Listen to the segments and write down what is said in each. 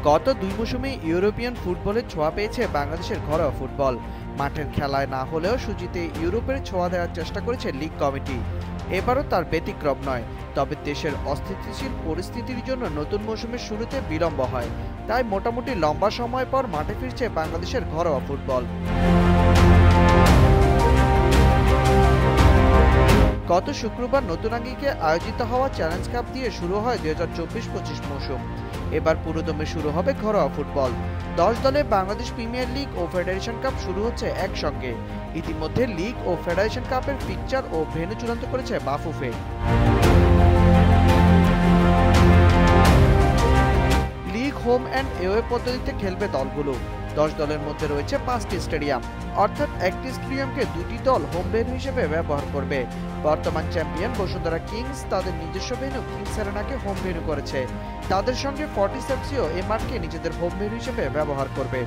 গত ২ মৌসুমে ইউরোপিয়ান ফুটবলের ছোঁয়া পেয়েছে বাংলাদেশের ঘরোয়া ফুটবল। মাঠের খেলায় না হলেও সূচিতে ইউরোপের ছোঁয়া দেওয়ার চেষ্টা করেছে লীগ কমিটি। এবারও তার ব্যতিক্রম নয়। তবে দেশের অস্থিতিশীল পরিস্থিতির জন্য নতুন মৌসুমের শুরুতে বিলম্ব হয়। তাই মোটামুটি লম্বা সময় পর মাঠে ফিরছে বাংলাদেশের ঘরোয়া ফুটবল। গত শুক্রবার নতুন আঙ্গিকে আয়োজিত হওয়া চ্যালেঞ্জ কাপ দিয়ে শুরু হয় ২০২৪-২৫ মৌসুম। এবার পুরোদমে শুরু হবে ঘরোয়া ফুটবল। 10 দলে বাংলাদেশ প্রিমিয়ার লিগ ও ফেডারেশন কাপ শুরু হচ্ছে একসঙ্গে। ইতিমধ্যে লিগ ও ফেডারেশন কাপের পিকচার ও ভেন্যু চূড়ান্ত করেছে Bafufe. League home and away পদ্ধতিতে খেলবে দলগুলো। 10 দলের মধ্যে রয়েছে 5টি স্টেডিয়াম, অর্থাৎ একটি স্টেডিয়ামকে 2টি দল হোম ভেন্যু হিসেবে ব্যবহার করবে। বর্তমান চ্যাম্পিয়ন বসুন্ধরা কিংস তাদের নিজস্ব ভেন্যু কিংস অ্যারেনাকে হোম ভেন্যু করেছে। তাদের সঙ্গে ফর্টিস এফসিও এই মাঠকে নিজেদের হোম ভেন্যু হিসেবে ব্যবহার করবে।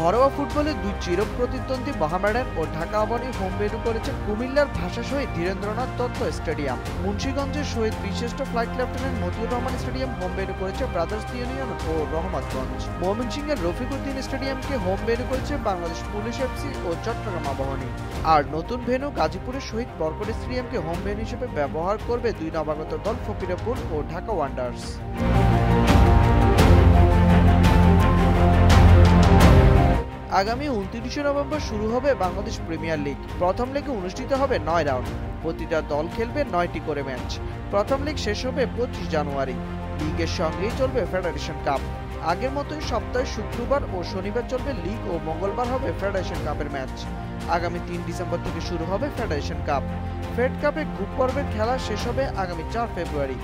ঘরোয়া ফুটবলে দুই চিরপ্রতিদ্বন্দ্বী মোহামেডান ও ঢাকা আবাহনী হোম ভেন্যু করেছে কুমিল্লার ভাষা শহীদ ধীরেন্দ্রনাথ দত্ত স্টেডিয়াম। মুন্সিগঞ্জের শহীদ বিশিষ্ট flight lieutenant Motiur Rahman stadium home venue করেছে ব্রাদার্স ইউনিয়ন ও রহমতগঞ্জ। ময়মনসিংহের রফিক উদ্দিন স্টেডিয়ামকে হোম ভেন্যু করেছে বাংলাদেশ পুলিশ এফসি ও চট্টগ্রাম আবাহনী। আর নতুন ভেন্যু গাজীপুরের শহীদ বরকত স্টেডিয়ামকে হোম ভেন্যু হিসেবে ব্যবহার করবে দুই নবাগত দল ফকিরাপুর ও ঢাকা ওয়ান্ডার্স। আগামী 29 নভেম্বর শুরু হবে বাংলাদেশ প্রিমিয়ার লিগ। প্রথম লেগে অনুষ্ঠিত হবে 9 রাউন্ড। প্রতিটা দল খেলবে 9টি করে ম্যাচ। প্রথম লিগ শেষ হবে 25 জানুয়ারি। লিগের সঙ্গেই চলবে ফেডারেশন কাপ। আগের মতোই সপ্তাহে শুক্রবার ও শনিবার চলবে লিগ ও মঙ্গলবার হবে ফেডারেশন কাপের ম্যাচ। আগামী 3 ডিসেম্বর থেকে শুরু হবে ফেডারেশন কাপ। ফেড কাপে গ্রুপ পর্বের খেলা শেষ হবে আগামী 4 ফেব্রুয়ারি।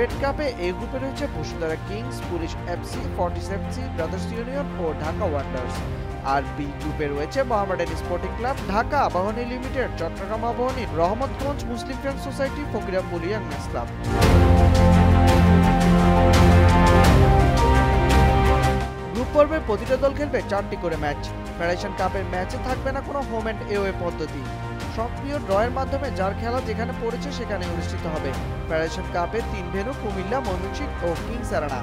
ফেড কাপে এই গ্রুপে রয়েছে Bashundhara kings, police FC, Fortis FC, brothers union ও ঢাকা ওয়ান্ডার্স। আর বি গ্রুপে রয়েছে Mohammedan sporting club, Dhaka Abahani limited, Chattogram Abahani, Rahmatganj Muslim friends society, Fakirapool young men's club. Group পর্বে প্রতিটা দল খেলবে 4টি করে ম্যাচ। ফেডারেশন কাপের ম্যাচে থাকবে না কোনো হোম অ্যান্ড এওয়ে পদ্ধতি। সক্রিয় ড্রয়ের মাধ্যমে যার খেলা যেখানে পড়েছে সেখানে অনুষ্ঠিত হবে। ফেডারেশন কাপে 3 ভেন্যু কুমিল্লা, ময়মনসিংহ ও কিংস অ্যারেনা।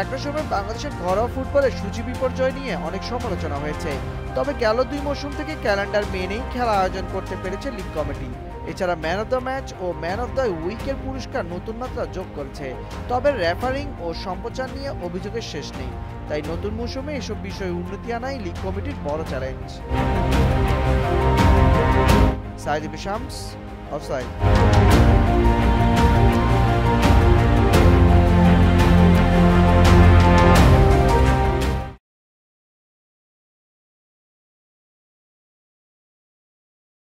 একটা সময় বাংলাদেশের ঘরোয়া ফুটবলের সূচি বিপর্যয় নিয়ে অনেক সমালোচনা হয়েছে। তবে গেল 2 মৌসুম থেকে ক্যালেন্ডার মেনেই খেলা আয়োজন করতে পেরেছে লিগ কমিটি। এছাড়া ম্যান অফ দ্য ম্যাচ ও ম্যান অফ দ্য উইকের পুরস্কার নতুন মাত্রা যোগ করেছে। তবে রেফারিং ও সম্প্রচার নিয়ে অভিযোগের শেষ নেই। তাই নতুন মৌসুমে এসব বিষয়ে উন্নতি আনাই লিগ কমিটির বড় চ্যালেঞ্জ। সাইদ শামস, অফসাইড।